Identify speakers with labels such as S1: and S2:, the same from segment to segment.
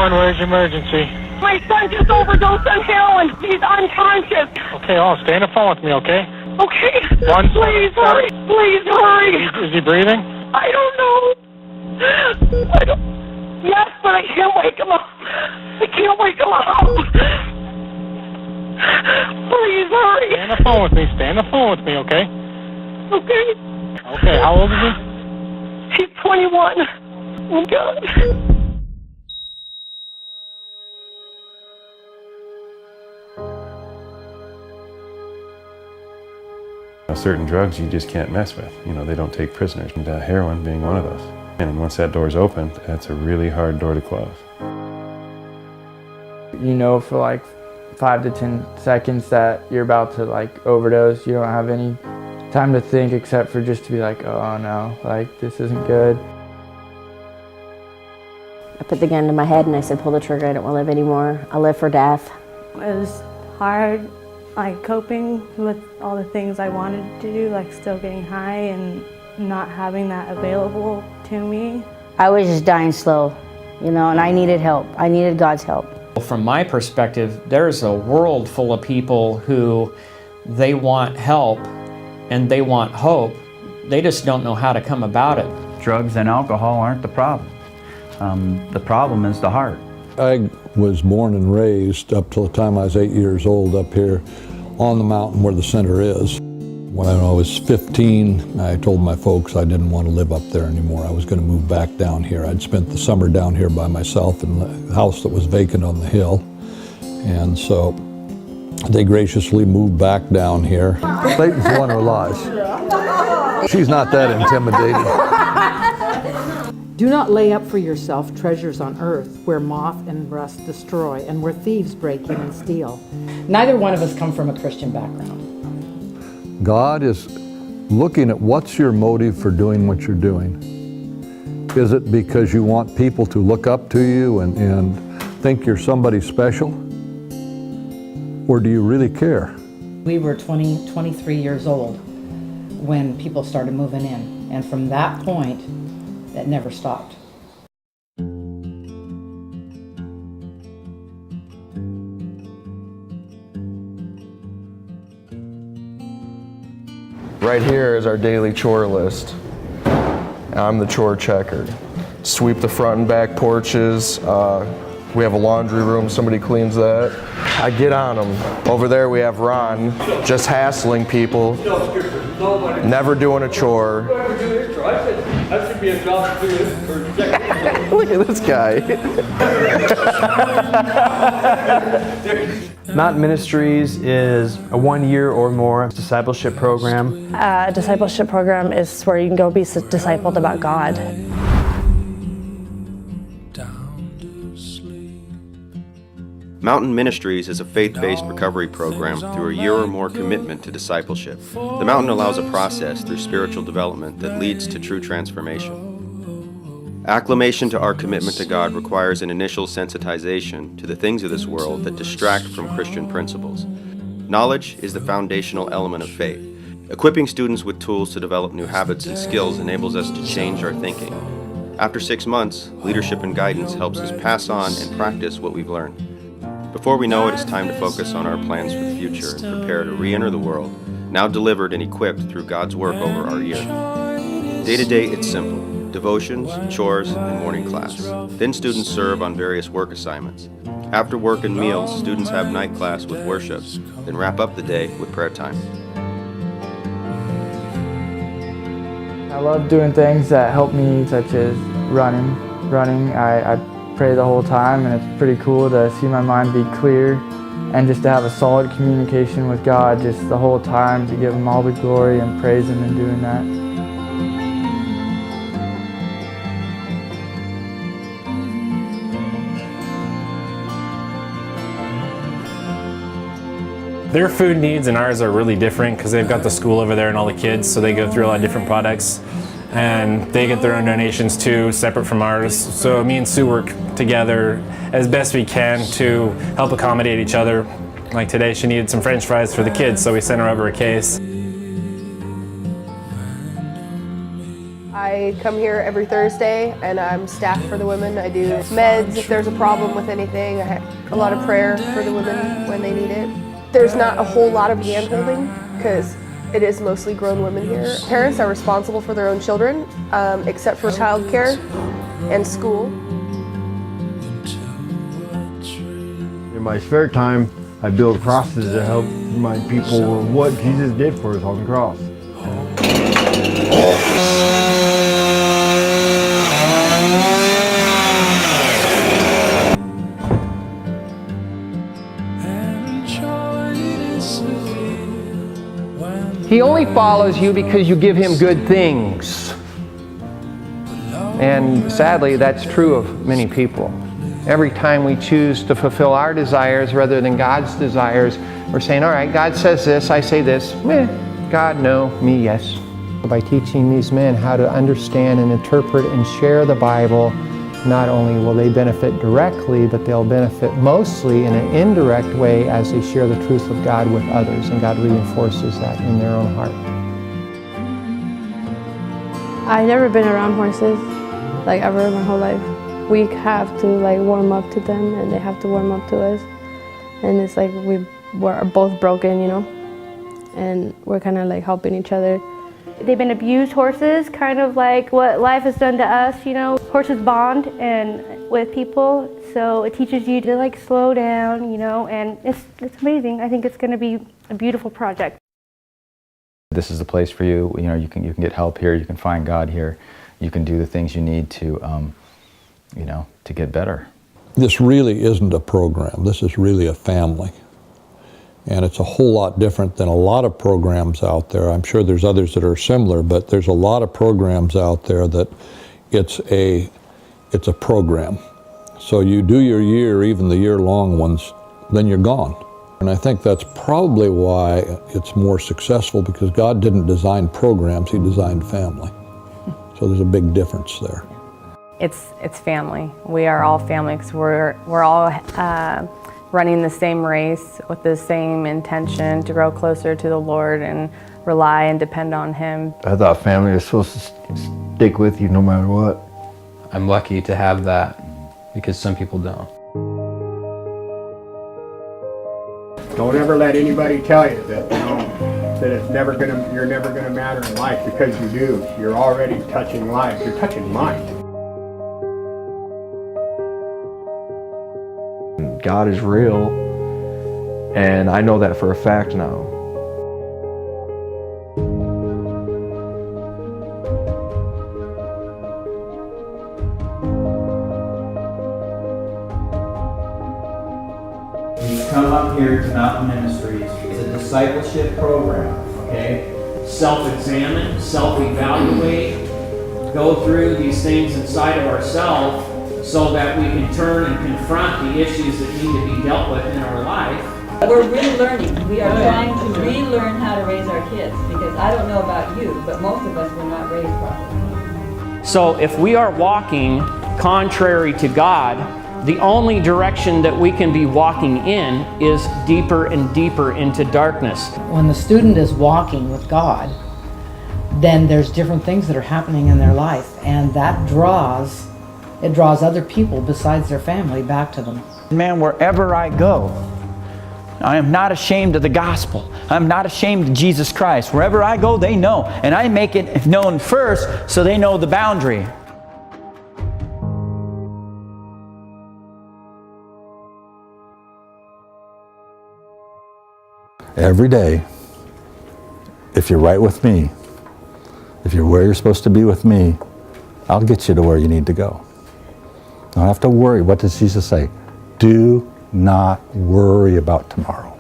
S1: 911, where's your emergency?
S2: My son just overdosed on heroin. He's unconscious.
S1: Okay, stay on the phone with me, okay?
S2: Okay.
S1: 177.
S2: Please hurry. Please hurry.
S1: Is he breathing?
S2: I don't know. Yes, but I can't wake him up. I can't wake him up. Please hurry.
S1: Stay on the phone with me. Stay on the phone with me, okay?
S2: Okay.
S1: Okay, how old is he?
S2: He's 21. Oh, God.
S3: Certain drugs you just can't mess with. You know, they don't take prisoners, and heroin being one of those. And once that door's open, that's a really hard door to close.
S4: You know for like 5 to 10 seconds that you're about to like overdose. You don't have any time to think except for just to be like, oh no, like this isn't good.
S5: I put the gun to my head and I said, pull the trigger, I don't want to live anymore. I live for death.
S6: It was hard, like coping with all the things I wanted to do, like still getting high and not having that available to me.
S5: I was just dying slow, you know, and I needed help. I needed God's help.
S7: From my perspective, there's a world full of people who they want help and they want hope. They just don't know how to come about it.
S8: Drugs and alcohol aren't the problem. The problem is the heart.
S9: I was born and raised up till the time I was 8 years old up here on the mountain where the center is. When I was 15, I told my folks I didn't want to live up there anymore. I was going to move back down here. I'd spent the summer down here by myself in the house that was vacant on the hill. And so they graciously moved back down here. Clayton's the one who lies. She's not that intimidating.
S10: Do not lay up for yourself treasures on earth where moth and rust destroy and where thieves break in and steal.
S11: Neither one of us come from a Christian background.
S9: God is looking at what's your motive for doing what you're doing. Is it because you want people to look up to you and think you're somebody special? Or do you really care?
S11: We were 23 years old when people started moving in. And from that point, that never stopped.
S12: Right here is our daily chore list. I'm the chore checker. Sweep the front and back porches. We have a laundry room, somebody cleans that. I get on them. Over there we have Ron, just hassling people, never doing a chore. Look at this guy.
S13: Mountain Ministries is a 1 year or more discipleship program.
S6: A discipleship program is where you can go be discipled about God.
S14: Mountain Ministries is a faith-based recovery program through a year or more commitment to discipleship. The Mountain allows a process through spiritual development that leads to true transformation. Acclimation to our commitment to God requires an initial sensitization to the things of this world that distract from Christian principles. Knowledge is the foundational element of faith. Equipping students with tools to develop new habits and skills enables us to change our thinking. After 6 months, leadership and guidance helps us pass on and practice what we've learned. Before we know it, it's time to focus on our plans for the future and prepare to re-enter the world, now delivered and equipped through God's work over our year. Day to day, it's simple. Devotions, chores, and morning class. Then students serve on various work assignments. After work and meals, students have night class with worship, then wrap up the day with prayer time.
S4: I love doing things that help me, such as running. I pray the whole time, and it's pretty cool to see my mind be clear and just to have a solid communication with God just the whole time, to give Him all the glory and praise Him in doing that.
S15: Their food needs and ours are really different because they've got the school over there and all the kids, so they go through a lot of different products. And they get their own donations too, separate from ours. So me and Sue work together as best we can to help accommodate each other. Like today, she needed some French fries for the kids, so we sent her over a case.
S16: I come here every Thursday and I'm staff for the women. I do meds if there's a problem with anything. I have a lot of prayer for the women when they need it. There's not a whole lot of hand-holding because it is mostly grown women here. Parents are responsible for their own children, except for childcare and school.
S17: In my spare time, I build crosses to help remind people of what Jesus did for us on the cross.
S2: He only follows you because you give him good things. And sadly, that's true of many people. Every time we choose to fulfill our desires rather than God's desires, we're saying, all right, God says this, I say this. God, no, me, yes. By teaching these men how to understand and interpret and share the Bible, not only will they benefit directly, but they'll benefit mostly in an indirect way as they share the truth of God with others, and God reinforces that in their own heart.
S6: I've never been around horses, like ever my whole life. We have to like warm up to them and they have to warm up to us. And it's like we're both broken, you know, and we're kind of like helping each other.
S18: They've been abused horses, kind of like what life has done to us, you know. Horses bond and with people, so it teaches you to like slow down, you know, and it's amazing. I think it's going to be a beautiful project.
S19: This is the place for you. You know, you can get help here. You can find God here. You can do the things you need to, you know, to get better.
S9: This really isn't a program. This is really a family. And it's a whole lot different than a lot of programs out there. I'm sure there's others that are similar, but there's a lot of programs out there that it's a program. So you do your year, even the year-long ones, then you're gone. And I think that's probably why it's more successful, because God didn't design programs, He designed family. So there's a big difference there.
S20: It's family. We are all family because we're all running the same race with the same intention to grow closer to the Lord and rely and depend on Him.
S17: I thought family was supposed to stick with you no matter what.
S21: I'm lucky to have that because some people don't.
S22: Don't ever let anybody tell you that, you know, that you're never gonna matter in life, because you do. You're already touching lives. You're touching mine.
S12: God is real, and I know that for a fact now.
S8: You come up here to Mountain Ministries. It's a discipleship program, okay?
S7: Self-examine, self-evaluate, go through these things inside of ourselves so that we can turn and confront the issues that need to be dealt with in our life.
S23: We're relearning. We are trying to relearn how to raise our kids, because I don't know about you, but most of us were not raised properly.
S7: So if we are walking contrary to God, the only direction that we can be walking in is deeper and deeper into darkness.
S11: When the student is walking with God, then there's different things that are happening in their life, and that draws other people besides their family back to them.
S8: Man, wherever I go, I am not ashamed of the gospel. I'm not ashamed of Jesus Christ. Wherever I go, they know. And I make it known first so they know the boundary.
S9: Every day, if you're right with me, if you're where you're supposed to be with me, I'll get you to where you need to go. Don't have to worry. What does Jesus say? Do not worry about tomorrow.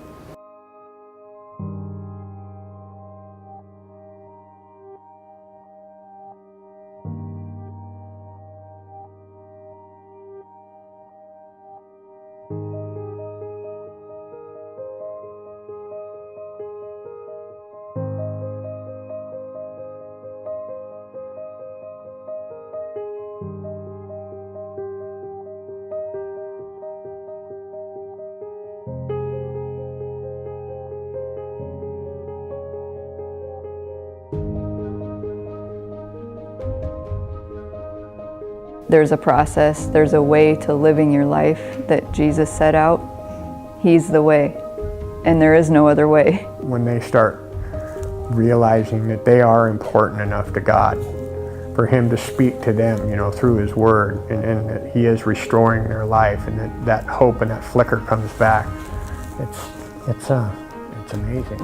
S1: there's a process, there's a way to living your life that Jesus set out. He's the way, and there is no other way.
S22: When they start realizing that they are important enough to God for Him to speak to them, you know, through His Word, and that He is restoring their life, and that hope and that flicker comes back, it's amazing.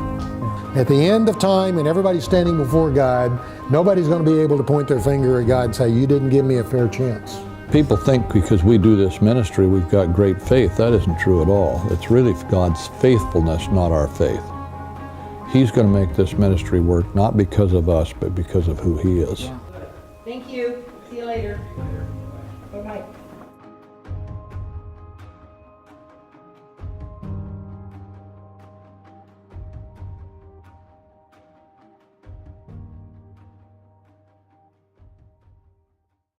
S3: At the end of time and everybody's standing before God, nobody's going to be able to point their finger at God and say, you didn't give me a fair chance.
S9: People think because we do this ministry we've got great faith. That isn't true at all. It's really God's faithfulness, not our faith. He's going to make this ministry work not because of us, but because of who He is.
S23: Thank you. See you later.